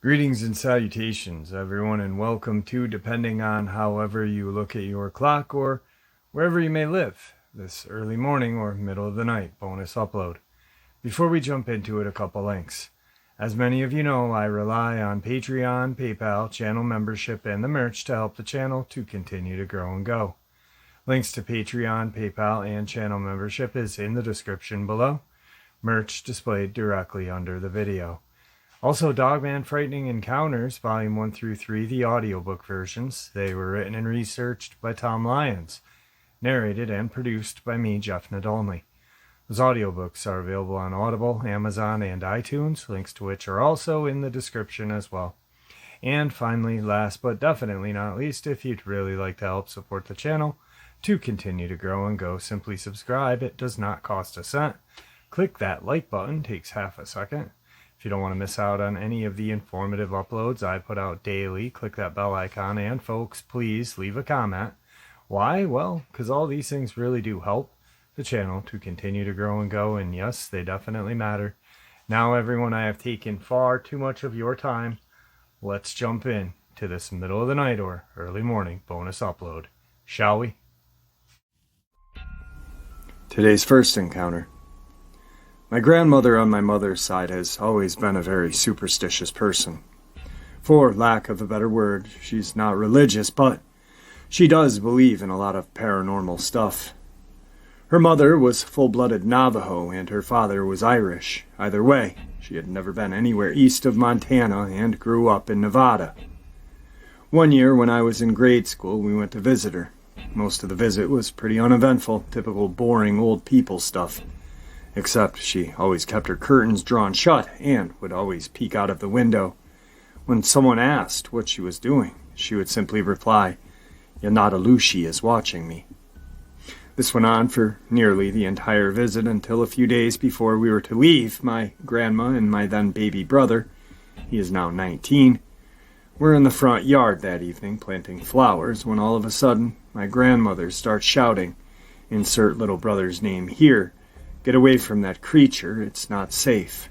Greetings and salutations, everyone, and welcome to, depending on however you look at your clock or wherever you may live, this early morning or middle of the night bonus upload. Before we jump into it, a couple links. As many of you know, I rely on Patreon, PayPal, channel membership, and the merch to help the channel to continue to grow and go. Links to Patreon, PayPal, and channel membership is in the description below. Merch displayed directly under the video. Also, Dogman Frightening Encounters, Volume 1 through 3, the audiobook versions. They were written and researched by Tom Lyons, narrated and produced by me, Jeff Nadolny. Those audiobooks are available on Audible, Amazon, and iTunes, links to which are also in the description as well. And finally, last but definitely not least, if you'd really like to help support the channel to continue to grow and go, simply subscribe. It does not cost a cent. Click that like button, takes half a second. If you don't want to miss out on any of the informative uploads I put out daily, click that bell icon, and folks, please leave a comment. Why? Well, because all these things really do help the channel to continue to grow and go, and yes, they definitely matter. Now, everyone, I have taken far too much of your time. Let's jump in to this middle of the night or early morning bonus upload, shall we? Today's first encounter. My grandmother on my mother's side has always been a very superstitious person. For lack of a better word, she's not religious, but she does believe in a lot of paranormal stuff. Her mother was full-blooded Navajo and her father was Irish. Either way, she had never been anywhere east of Montana and grew up in Nevada. One year when I was in grade school, we went to visit her. Most of the visit was pretty uneventful, typical boring old people stuff. Except she always kept her curtains drawn shut and would always peek out of the window. When someone asked what she was doing, she would simply reply, "Yanadalushi is watching me." This went on for nearly the entire visit until a few days before we were to leave. My grandma and my then baby brother, he is now 19, were in the front yard that evening planting flowers when all of a sudden my grandmother starts shouting, "Insert little brother's name here. Get away from that creature, it's not safe."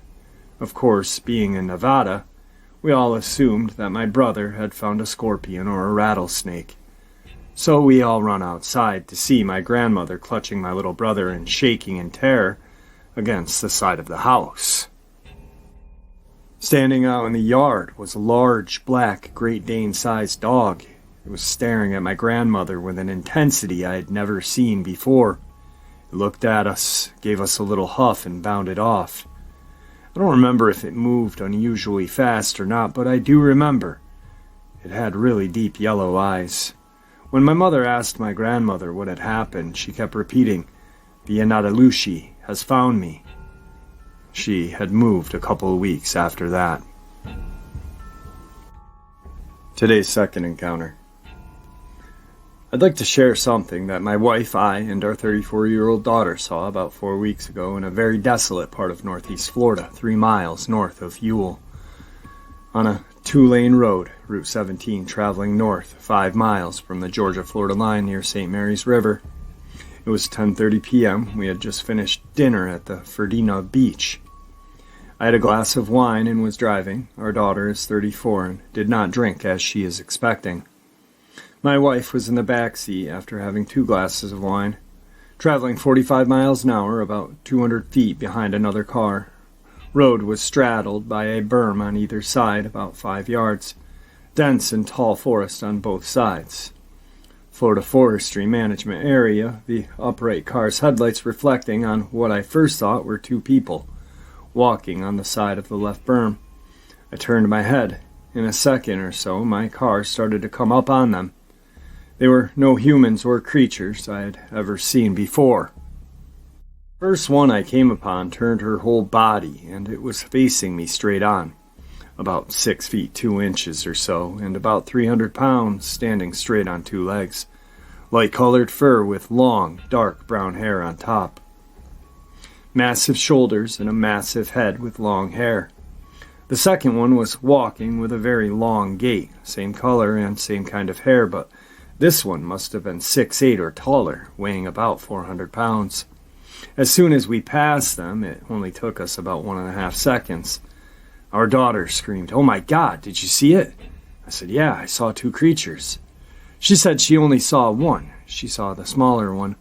Of course, being in Nevada, we all assumed that my brother had found a scorpion or a rattlesnake. So we all run outside to see my grandmother clutching my little brother and shaking in terror against the side of the house. Standing out in the yard was a large, black, Great Dane-sized dog. It was staring at my grandmother with an intensity I had never seen before. It looked at us, gave us a little huff, and bounded off. I don't remember if it moved unusually fast or not, but I do remember it had really deep yellow eyes. When my mother asked my grandmother what had happened, she kept repeating, "The Yanadalushi has found me." She had moved a couple of weeks after that. Today's second encounter. I'd like to share something that my wife, I, and our 34-year-old daughter saw about 4 weeks ago in a very desolate part of northeast Florida, 3 miles north of Ewell. On a 2-lane road, Route 17, traveling north 5 miles from the Georgia-Florida line near St. Mary's River. It was 10:30 p.m. We had just finished dinner at the Ferdinand Beach. I had a glass of wine and was driving. Our daughter is 34 and did not drink as she is expecting. My wife was in the back seat after having 2 glasses of wine, traveling 45 miles an hour, about 200 feet behind another car. Road was straddled by a berm on either side, about 5 yards. Dense and tall forest on both sides. Florida Forestry Management area, the upright car's headlights reflecting on what I first thought were 2 people, walking on the side of the left berm. I turned my head. In a second or so, my car started to come up on them. They were no humans or creatures I had ever seen before. First one I came upon turned her whole body, and it was facing me straight on, about 6 feet 2 inches or so, and about 300 pounds, standing straight on 2 legs, light-colored fur with long, dark brown hair on top. Massive shoulders and a massive head with long hair. The second one was walking with a very long gait, same color and same kind of hair, but This one must have been 6'8" or taller, weighing about 400 pounds. As soon as we passed them, it only took us about 1.5 seconds. Our daughter screamed, "Oh my God, did you see it?" I said, "Yeah, I saw 2 creatures." She said she only saw one. She saw the smaller one.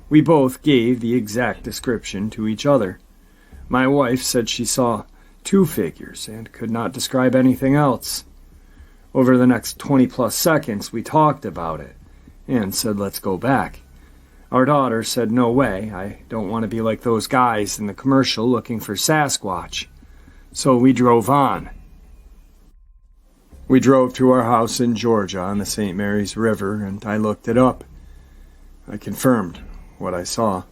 We both gave the exact description to each other. My wife said she saw 2 figures and could not describe anything else. Over the next 20-plus seconds, we talked about it and said, "Let's go back." Our daughter said, "No way, I don't want to be like those guys in the commercial looking for Sasquatch." So we drove on. We drove to our house in Georgia on the St. Mary's River, and I looked it up. I confirmed what I saw.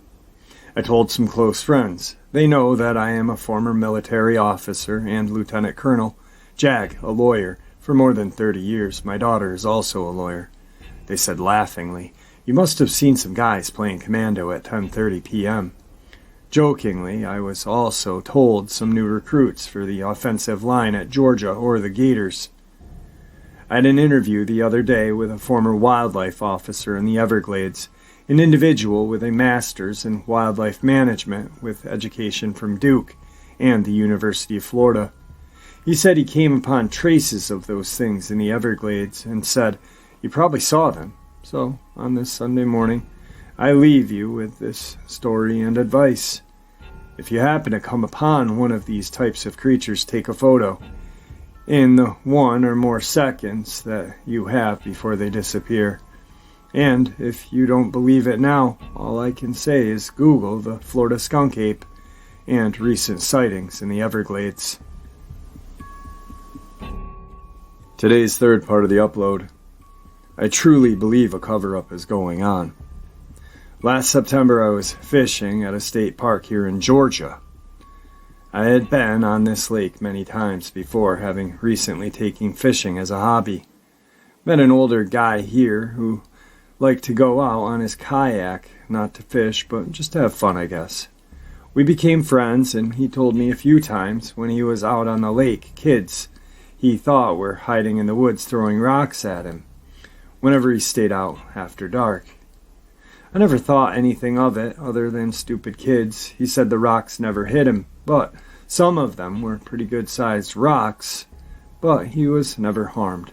I told some close friends. They know that I am a former military officer and lieutenant colonel, Jag, a lawyer, for more than 30 years. My daughter is also a lawyer. They said laughingly, "You must have seen some guys playing commando at 10:30 p.m. Jokingly, I was also told some new recruits for the offensive line at Georgia or the Gators. I had an interview the other day with a former wildlife officer in the Everglades, an individual with a master's in wildlife management with education from Duke and the University of Florida. He said he came upon traces of those things in the Everglades and said, "You probably saw them." So, on this Sunday morning, I leave you with this story and advice. If you happen to come upon one of these types of creatures, take a photo. In the 1 or more seconds that you have before they disappear. And if you don't believe it now, all I can say is Google the Florida skunk ape and recent sightings in the Everglades. Today's third part of the upload. I truly believe a cover-up is going on. Last September I was fishing at a state park here in Georgia. I had been on this lake many times before, having recently taken fishing as a hobby. Met an older guy here who liked to go out on his kayak, not to fish, but just to have fun, I guess. We became friends, and he told me a few times when he was out on the lake, kids he thought were hiding in the woods throwing rocks at him whenever he stayed out after dark. I never thought anything of it other than stupid kids. He said the rocks never hit him, but some of them were pretty good-sized rocks, but he was never harmed.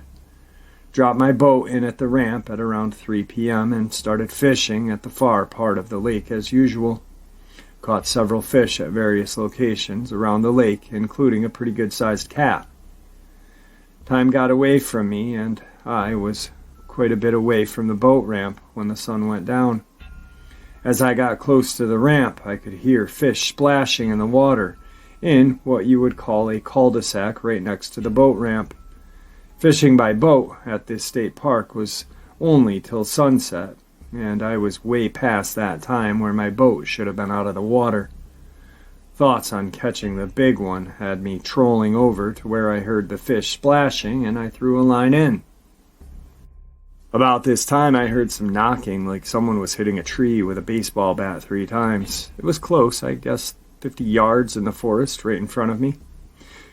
Dropped my boat in at the ramp at around 3 p.m. and started fishing at the far part of the lake as usual. Caught several fish at various locations around the lake, including a pretty good-sized cat. Time got away from me, and I was quite a bit away from the boat ramp when the sun went down. As I got close to the ramp, I could hear fish splashing in the water in what you would call a cul-de-sac right next to the boat ramp. Fishing by boat at this state park was only till sunset, and I was way past that time where my boat should have been out of the water. Thoughts on catching the big one had me trolling over to where I heard the fish splashing, and I threw a line in. About this time, I heard some knocking, like someone was hitting a tree with a baseball bat 3 times. It was close, I guess 50 yards in the forest right in front of me.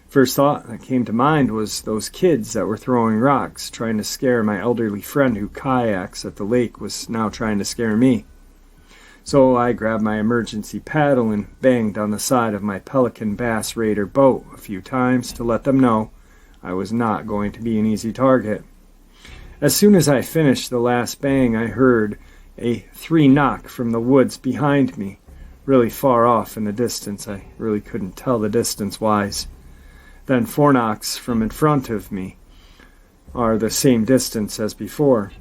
First thought that came to mind was those kids that were throwing rocks, trying to scare my elderly friend who kayaks at the lake was now trying to scare me. So I grabbed my emergency paddle and banged on the side of my Pelican Bass Raider boat a few times to let them know I was not going to be an easy target. As soon as I finished the last bang, I heard a 3 knock from the woods behind me, really far off in the distance. I really couldn't tell the distance-wise. Then 4 knocks from in front of me are the same distance as before.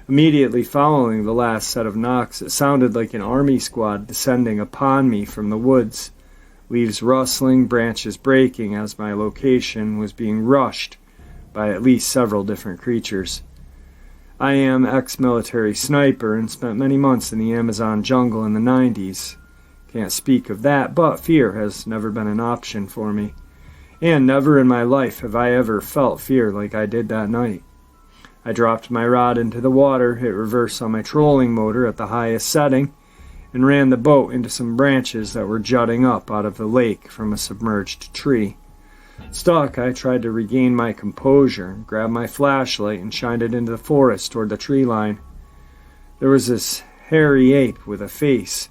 Immediately following the last set of knocks, it sounded like an army squad descending upon me from the woods, leaves rustling, branches breaking as my location was being rushed by at least several different creatures. I am ex-military sniper and spent many months in the Amazon jungle in the 90s. Can't speak of that, but fear has never been an option for me. And never in my life have I ever felt fear like I did that night. I dropped my rod into the water, hit reverse on my trolling motor at the highest setting, and ran the boat into some branches that were jutting up out of the lake from a submerged tree. Stuck, I tried to regain my composure, grabbed my flashlight, and shined it into the forest toward the tree line. There was this hairy ape with a face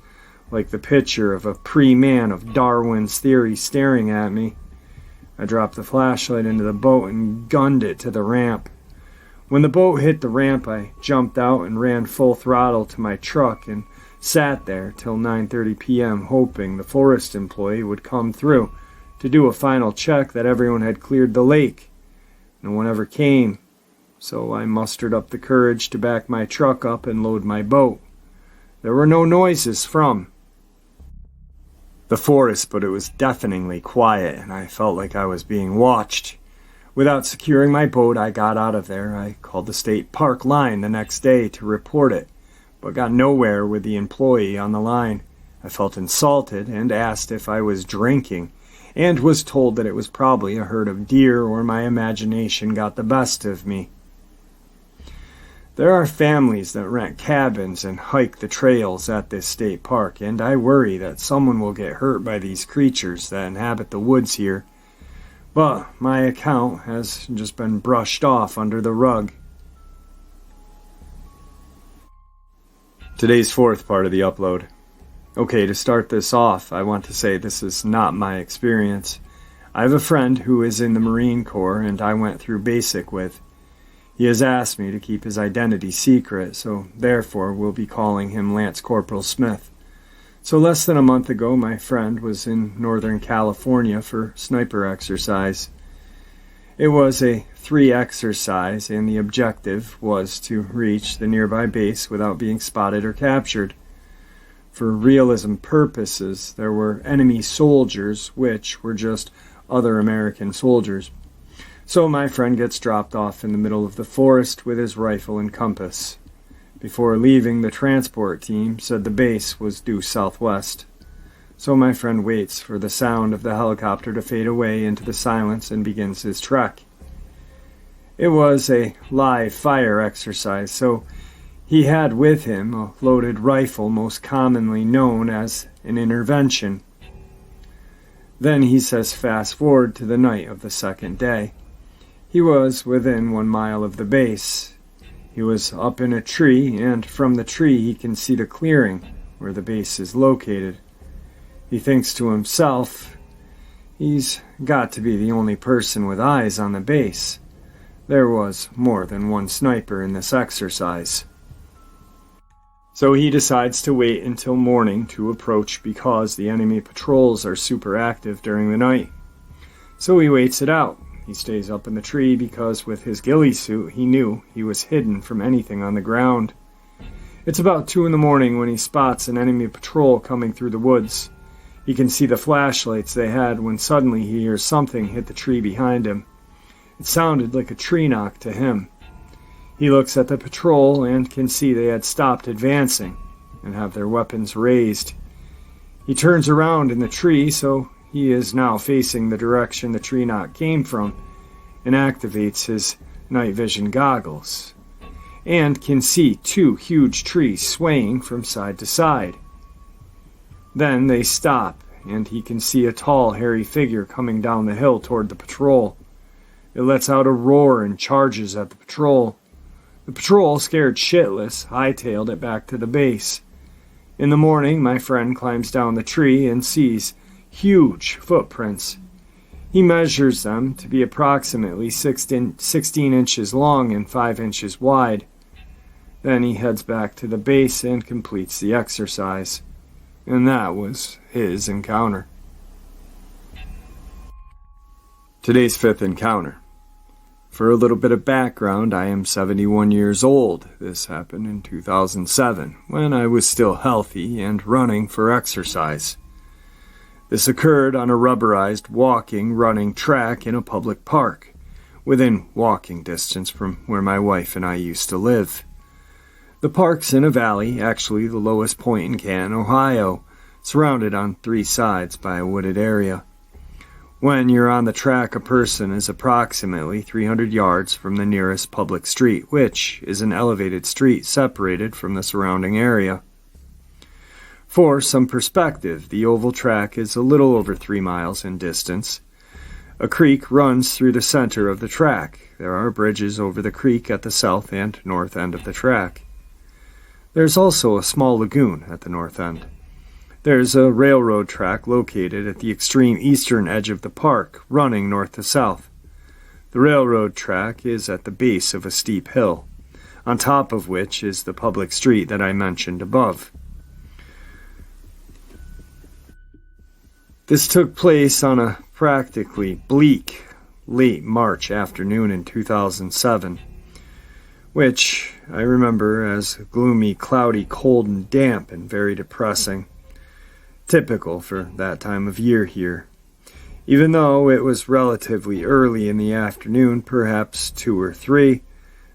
like the picture of a pre-man of Darwin's theory staring at me. I dropped the flashlight into the boat and gunned it to the ramp. When the boat hit the ramp, I jumped out and ran full throttle to my truck and sat there till 9:30 p.m. hoping the forest employee would come through to do a final check that everyone had cleared the lake. No one ever came, so I mustered up the courage to back my truck up and load my boat. There were no noises from the forest, but it was deafeningly quiet, and I felt like I was being watched. Without securing my boat, I got out of there. I called the state park line the next day to report it, but got nowhere with the employee on the line. I felt insulted and asked if I was drinking, and was told that it was probably a herd of deer or my imagination got the best of me. There are families that rent cabins and hike the trails at this state park, and I worry that someone will get hurt by these creatures that inhabit the woods here. But my account has just been brushed off under the rug. Today's fourth part of the upload. Okay, to start this off, I want to say this is not my experience. I have a friend who is in the Marine Corps and I went through basic with. He has asked me to keep his identity secret, so therefore we'll be calling him Lance Corporal Smith. So less than a month ago, my friend was in Northern California for sniper exercise. It was a 3 exercise, and the objective was to reach the nearby base without being spotted or captured. For realism purposes, there were enemy soldiers, which were just other American soldiers. So my friend gets dropped off in the middle of the forest with his rifle and compass. Before leaving, the transport team said the base was due southwest. So my friend waits for the sound of the helicopter to fade away into the silence and begins his trek. It was a live fire exercise, so he had with him a loaded rifle, most commonly known as an intervention. Then he says fast forward to the night of the second day. He was within 1 mile of the base. He was up in a tree, and from the tree he can see the clearing where the base is located. He thinks to himself, he's got to be the only person with eyes on the base. There was more than one sniper in this exercise. So he decides to wait until morning to approach because the enemy patrols are super active during the night. So he waits it out. He stays up in the tree because with his ghillie suit he knew he was hidden from anything on the ground. It's about 2 a.m. when he spots an enemy patrol coming through the woods. He can see the flashlights they had when suddenly he hears something hit the tree behind him. It sounded like a tree knock to him. He looks at the patrol and can see they had stopped advancing and have their weapons raised. He turns around in the tree, so he is now facing the direction the tree knock came from, and activates his night vision goggles, and can see 2 huge trees swaying from side to side. Then they stop, and he can see a tall, hairy figure coming down the hill toward the patrol. It lets out a roar and charges at the patrol. The patrol, scared shitless, hightailed it back to the base. In the morning, my friend climbs down the tree and sees huge footprints. He measures them to be approximately 16 inches long and 5 inches wide. Then he heads back to the base and completes the exercise. And that was his encounter. Today's 5th encounter. For a little bit of background, I am 71 years old. This happened in 2007, when I was still healthy and running for exercise. This occurred on a rubberized running track in a public park, within walking distance from where my wife and I used to live. The park's in a valley, actually the lowest point in Canton, Ohio, surrounded on 3 sides by a wooded area. When you're on the track, a person is approximately 300 yards from the nearest public street, which is an elevated street separated from the surrounding area. For some perspective, the oval track is a little over 3 miles in distance. A creek runs through the center of the track. There are bridges over the creek at the south and north end of the track. There's also a small lagoon at the north end. There's a railroad track located at the extreme eastern edge of the park, running north to south. The railroad track is at the base of a steep hill, on top of which is the public street that I mentioned above. This took place on a practically bleak late March afternoon in 2007, which I remember as gloomy, cloudy, cold, and damp, and very depressing, typical for that time of year here. Even though it was relatively early in the afternoon, perhaps 2 or 3,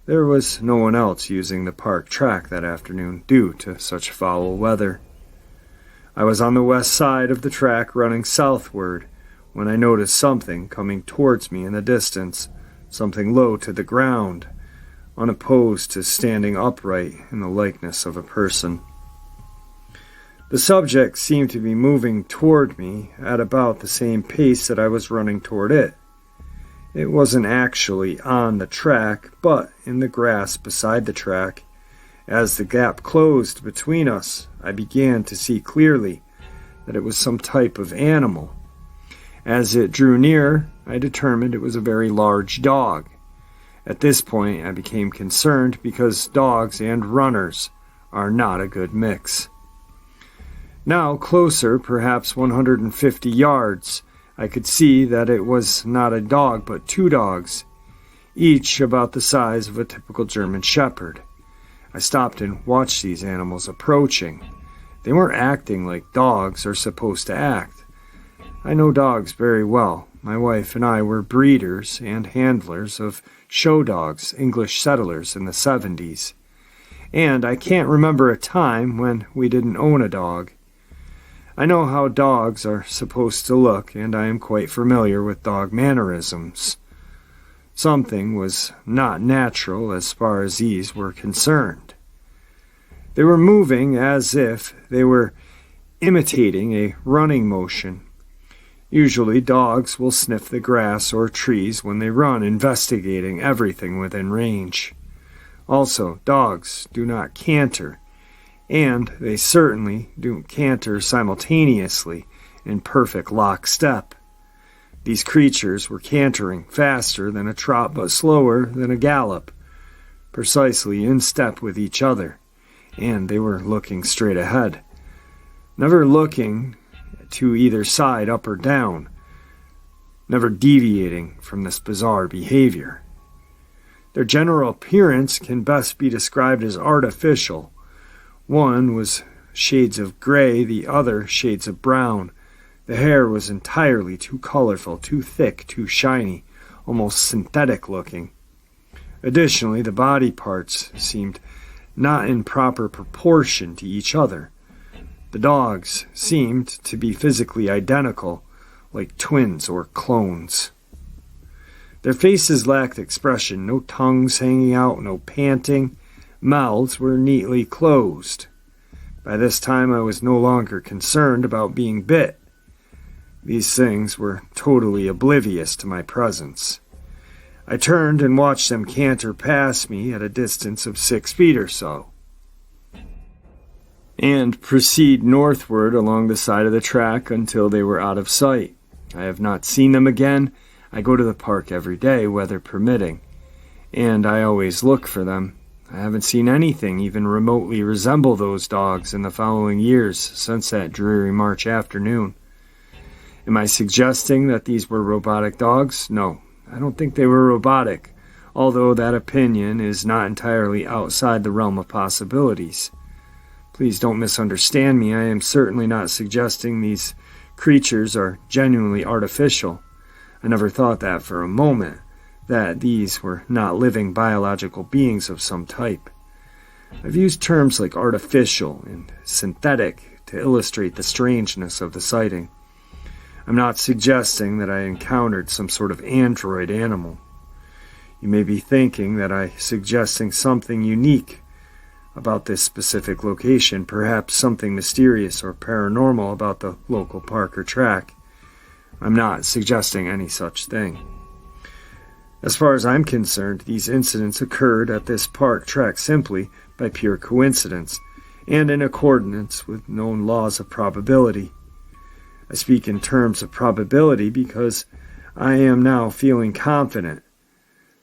there was no one else using the park track that afternoon due to such foul weather. I was on the west side of the track running southward when I noticed something coming towards me in the distance, something low to the ground, unopposed to standing upright in the likeness of a person. The subject seemed to be moving toward me at about the same pace that I was running toward it. It wasn't actually on the track, but in the grass beside the track. As the gap closed between us, I began to see clearly that it was some type of animal. As it drew near, I determined it was a very large dog. At this point, I became concerned because dogs and runners are not a good mix. Now, closer, perhaps 150 yards, I could see that it was not a dog but 2 dogs, each about the size of a typical German Shepherd. I stopped and watched these animals approaching. They weren't acting like dogs are supposed to act. I know dogs very well. My wife and I were breeders and handlers of show dogs, English settlers in the 70s. And I can't remember a time when we didn't own a dog. I know how dogs are supposed to look, and I am quite familiar with dog mannerisms. Something was not natural as far as these were concerned. They were moving as if they were imitating a running motion. Usually dogs will sniff the grass or trees when they run, investigating everything within range. Also, dogs do not canter, and they certainly don't canter simultaneously in perfect lockstep. These creatures were cantering faster than a trot but slower than a gallop, precisely in step with each other, and they were looking straight ahead, never looking to either side, up or down, never deviating from this bizarre behavior. Their general appearance can best be described as artificial. One was shades of gray, the other shades of brown. The hair was entirely too colorful, too thick, too shiny, almost synthetic looking. Additionally, the body parts seemed not in proper proportion to each other. The dogs seemed to be physically identical, like twins or clones. Their faces lacked expression, no tongues hanging out, no panting. Mouths were neatly closed. By this time I was no longer concerned about being bit. These things were totally oblivious to my presence. I turned and watched them canter past me at a distance of 6 feet or so, and proceed northward along the side of the track until they were out of sight. I have not seen them again. I go to the park every day, weather permitting, and I always look for them. I haven't seen anything even remotely resemble those dogs in the following years since that dreary March afternoon. Am I suggesting that these were robotic dogs? No, I don't think they were robotic, although that opinion is not entirely outside the realm of possibilities. Please don't misunderstand me. I am certainly not suggesting these creatures are genuinely artificial. I never thought that for a moment, that these were not living biological beings of some type. I've used terms like artificial and synthetic to illustrate the strangeness of the sighting. I'm not suggesting that I encountered some sort of android animal. You may be thinking that I'm suggesting something unique about this specific location, perhaps something mysterious or paranormal about the local park or track. I'm not suggesting any such thing. As far as I'm concerned, these incidents occurred at this park track simply by pure coincidence and in accordance with known laws of probability. I speak in terms of probability because I am now feeling confident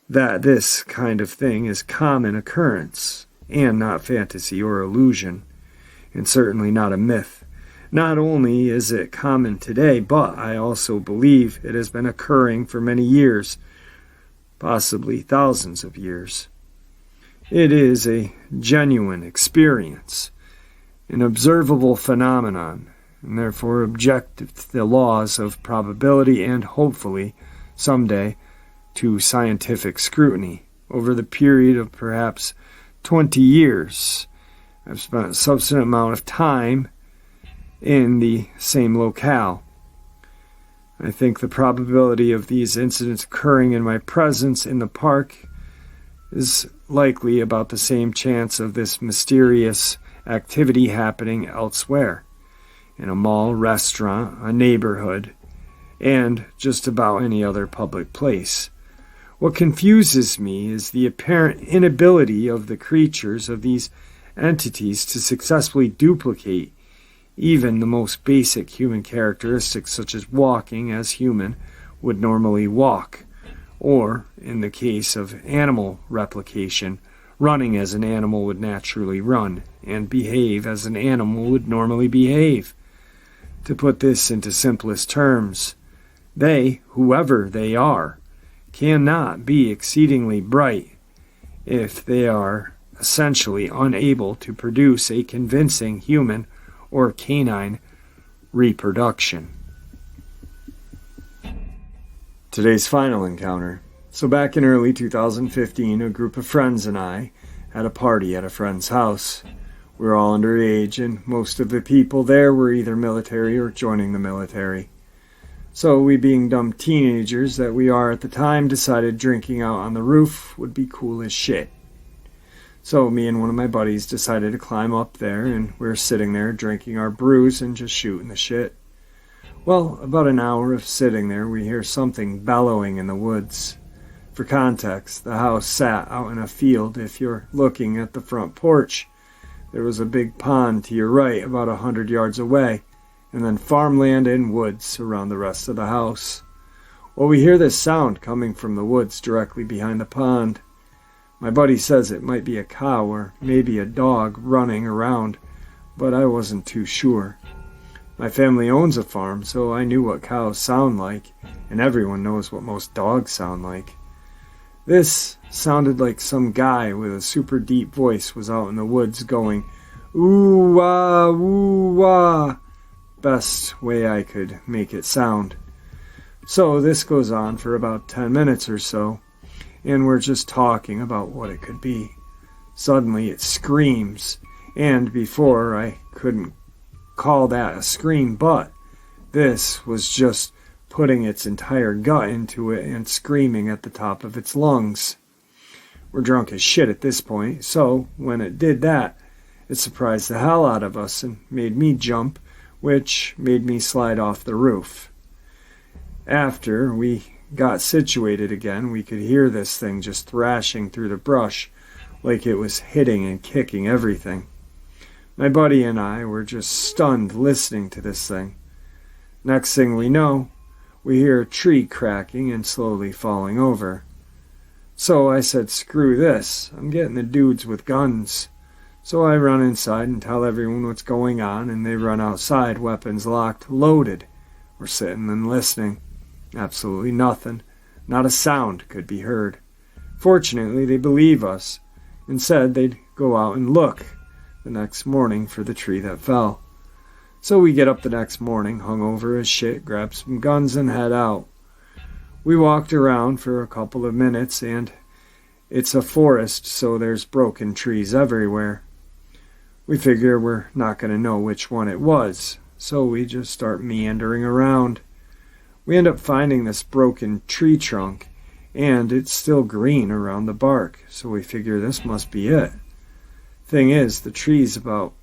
that this kind of thing is common occurrence and not fantasy or illusion, and certainly not a myth. Not only is it common today, but I also believe it has been occurring for many years, possibly thousands of years. It is a genuine experience, an observable phenomenon, and therefore objective to the laws of probability and hopefully, someday, to scientific scrutiny. Over the period of perhaps 20 years, I've spent a substantial amount of time in the same locale. I think the probability of these incidents occurring in my presence in the park is likely about the same chance of this mysterious activity happening elsewhere, in a mall, restaurant, a neighborhood, and just about any other public place. What confuses me is the apparent inability of the creatures of these entities to successfully duplicate even the most basic human characteristics, such as walking as human would normally walk, or, in the case of animal replication, running as an animal would naturally run, and behave as an animal would normally behave. To put this into simplest terms, they, whoever they are, cannot be exceedingly bright if they are essentially unable to produce a convincing human or canine reproduction. Today's final encounter. So back in early 2015, a group of friends and I had a party at a friend's house. We were all underage, and most of the people there were either military or joining the military. So we, being dumb teenagers that we are at the time, decided drinking out on the roof would be cool as shit. So me and one of my buddies decided to climb up there, and we were sitting there drinking our brews and just shooting the shit. Well, about an hour of sitting there, we hear something bellowing in the woods. For context, the house sat out in a field. If you're looking at the front porch, there was a big pond to your right about 100 yards away, and then farmland and woods around the rest of the house. Well, we hear this sound coming from the woods directly behind the pond. My buddy says it might be a cow or maybe a dog running around, but I wasn't too sure. My family owns a farm, so I knew what cows sound like, and everyone knows what most dogs sound like. This sounded like some guy with a super deep voice was out in the woods going, "Ooh-wah, ooh-wah," best way I could make it sound. So this goes on for about 10 minutes or so, and we're just talking about what it could be. Suddenly it screams, and before I couldn't call that a scream, but this was just putting its entire gut into it and screaming at the top of its lungs. We're drunk as shit at this point, so when it did that, it surprised the hell out of us and made me jump, which made me slide off the roof. After we got situated again, we could hear this thing just thrashing through the brush like it was hitting and kicking everything. My buddy and I were just stunned listening to this thing. Next thing we know, we hear a tree cracking and slowly falling over. So I said, screw this, I'm getting the dudes with guns. So I run inside and tell everyone what's going on, and they run outside, weapons locked, loaded. We're sitting and listening. Absolutely nothing. Not a sound could be heard. Fortunately, they believe us and said they'd go out and look the next morning for the tree that fell. So we get up the next morning, hungover as shit, grab some guns and head out. We walked around for a couple of minutes, and it's a forest, so there's broken trees everywhere. We figure we're not going to know which one it was, so we just start meandering around. We end up finding this broken tree trunk, and it's still green around the bark, so we figure this must be it. Thing is, the tree's about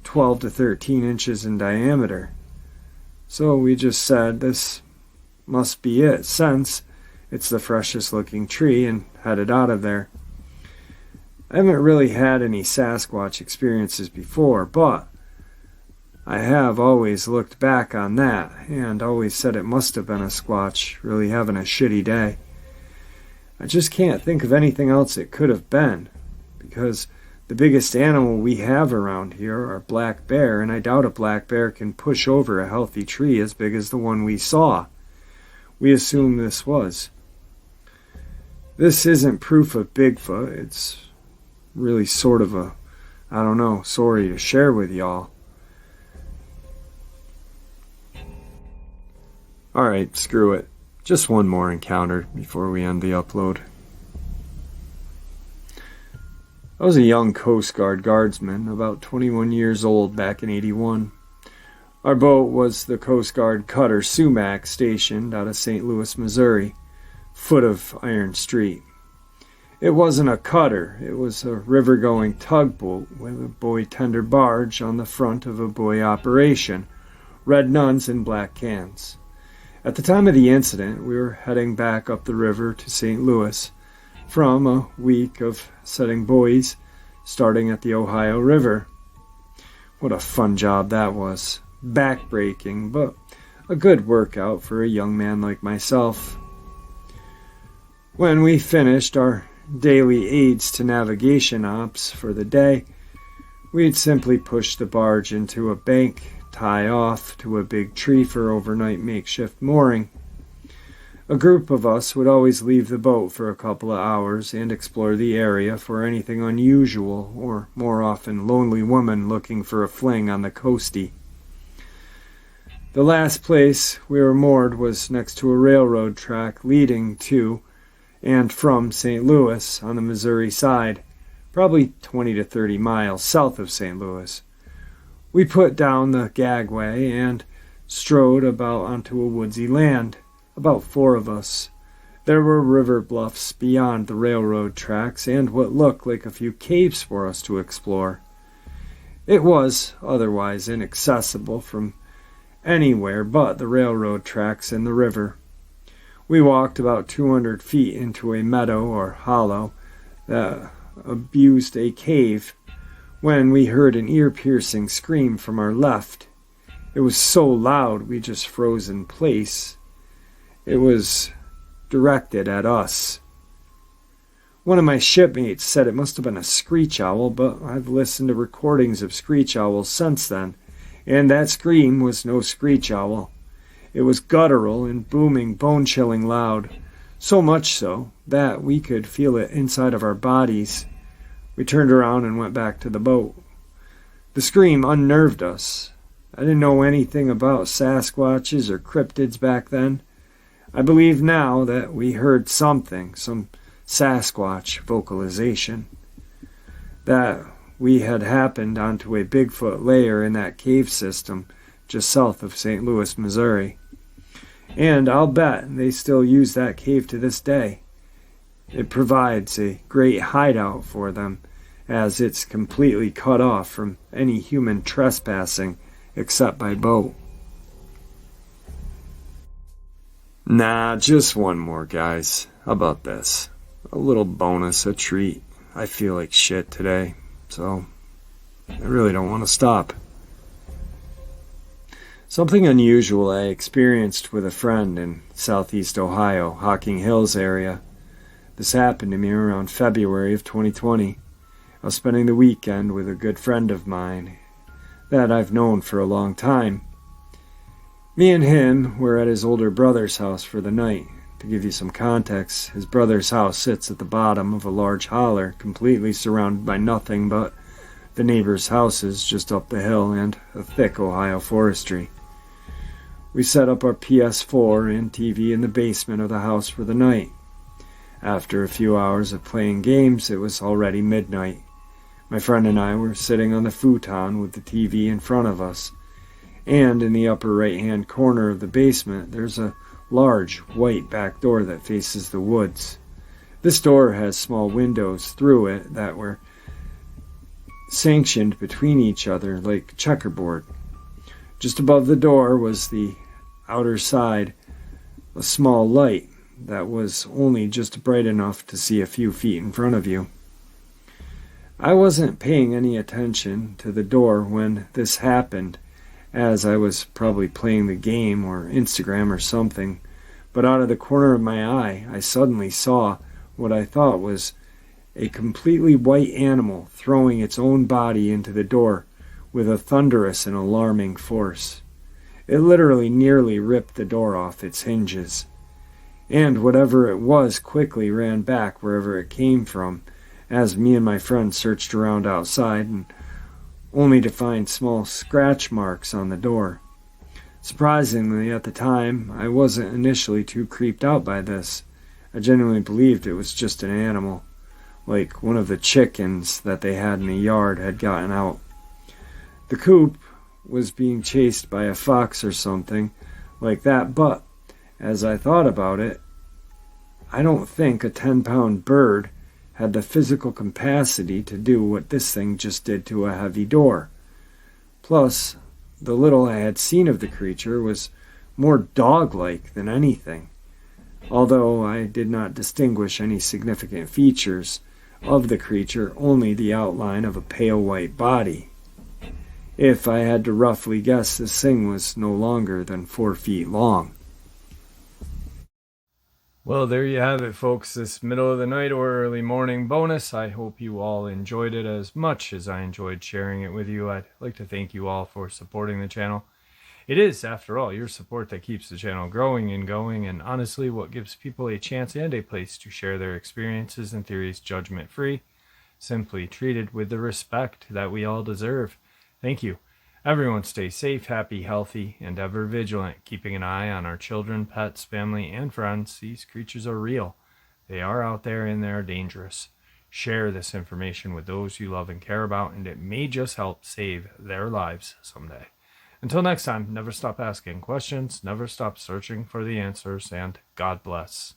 12 to 13 inches in diameter. So we just said this must be it, since it's the freshest looking tree, and headed out of there. I haven't really had any Sasquatch experiences before, but I have always looked back on that and always said it must have been a Squatch really having a shitty day. I just can't think of anything else it could have been, because the biggest animal we have around here are black bear, and I doubt a black bear can push over a healthy tree as big as the one we saw. We assume this was. This isn't proof of Bigfoot. It's really sort of a, I don't know, story to share with y'all. Alright, screw it. Just one more encounter before we end the upload. I was a young Coast Guard guardsman, about 21 years old back in '81. Our boat was the Coast Guard cutter Sumac, stationed out of St. Louis, Missouri, foot of Iron Street. It wasn't a cutter, it was a river-going tugboat with a buoy tender barge on the front of a buoy operation, red nuns and black cans. At the time of the incident, we were heading back up the river to St. Louis from a week of setting buoys starting at the Ohio River. What a fun job that was. Back-breaking, but a good workout for a young man like myself. When we finished our daily aids to navigation ops for the day, we'd simply push the barge into a bank, tie off to a big tree for overnight makeshift mooring. A group of us would always leave the boat for a couple of hours and explore the area for anything unusual, or more often lonely women looking for a fling on the coastie. The last place we were moored was next to a railroad track leading to and from St. Louis on the Missouri side, probably 20 to 30 miles south of St. Louis. We put down the gagway and strode about onto a woodsy land. About 4 of us. There were river bluffs beyond the railroad tracks and what looked like a few caves for us to explore. It was otherwise inaccessible from anywhere but the railroad tracks and the river. We walked about 200 feet into a meadow or hollow that abused a cave when we heard an ear-piercing scream from our left. It was so loud we just froze in place. It was directed at us. One of my shipmates said it must have been a screech owl, but I've listened to recordings of screech owls since then, and that scream was no screech owl. It was guttural and booming, bone-chilling loud, so much so that we could feel it inside of our bodies. We turned around and went back to the boat. The scream unnerved us. I didn't know anything about Sasquatches or cryptids back then. I believe now that we heard something, some Sasquatch vocalization, that we had happened onto a Bigfoot lair in that cave system just south of St. Louis, Missouri. And I'll bet they still use that cave to this day. It provides a great hideout for them, as it's completely cut off from any human trespassing except by boat. Nah, just one more, guys. How about this? A little bonus, a treat. I feel like shit today, so I really don't want to stop. Something unusual I experienced with a friend in southeast Ohio, Hocking Hills area. This happened to me around February of 2020. I was spending the weekend with a good friend of mine that I've known for a long time. Me and him were at his older brother's house for the night. To give you some context, his brother's house sits at the bottom of a large holler, completely surrounded by nothing but the neighbors' houses just up the hill and a thick Ohio forestry. We set up our PS4 and TV in the basement of the house for the night. After a few hours of playing games, it was already midnight. My friend and I were sitting on the futon with the TV in front of us. And in the upper right-hand corner of the basement, there's a large white back door that faces the woods. This door has small windows through it that were sanctioned between each other like checkerboard. Just above the door was the outer side a small light that was only just bright enough to see a few feet in front of you. I wasn't paying any attention to the door when this happened, as I was probably playing the game or Instagram or something, but out of the corner of my eye, I suddenly saw what I thought was a completely white animal throwing its own body into the door with a thunderous and alarming force. It literally nearly ripped the door off its hinges, and whatever it was quickly ran back wherever it came from, as me and my friend searched around outside, and only to find small scratch marks on the door. Surprisingly, at the time, I wasn't initially too creeped out by this. I genuinely believed it was just an animal, like one of the chickens that they had in the yard had gotten out. The coop was being chased by a fox or something like that, but as I thought about it, I don't think a 10-pound bird had the physical capacity to do what this thing just did to a heavy door. Plus, the little I had seen of the creature was more dog-like than anything, although I did not distinguish any significant features of the creature, only the outline of a pale white body. If I had to roughly guess, this thing was no longer than 4 feet long. Well, there you have it, folks, this middle of the night or early morning bonus. I hope you all enjoyed it as much as I enjoyed sharing it with you. I'd like to thank you all for supporting the channel. It is, after all, your support that keeps the channel growing and going, and honestly what gives people a chance and a place to share their experiences and theories judgment-free, simply treated with the respect that we all deserve. Thank you. Everyone stay safe, happy, healthy, and ever vigilant, keeping an eye on our children, pets, family, and friends. These creatures are real. They are out there and they're dangerous. Share this information with those you love and care about, and it may just help save their lives someday. Until next time, never stop asking questions, never stop searching for the answers, and God bless.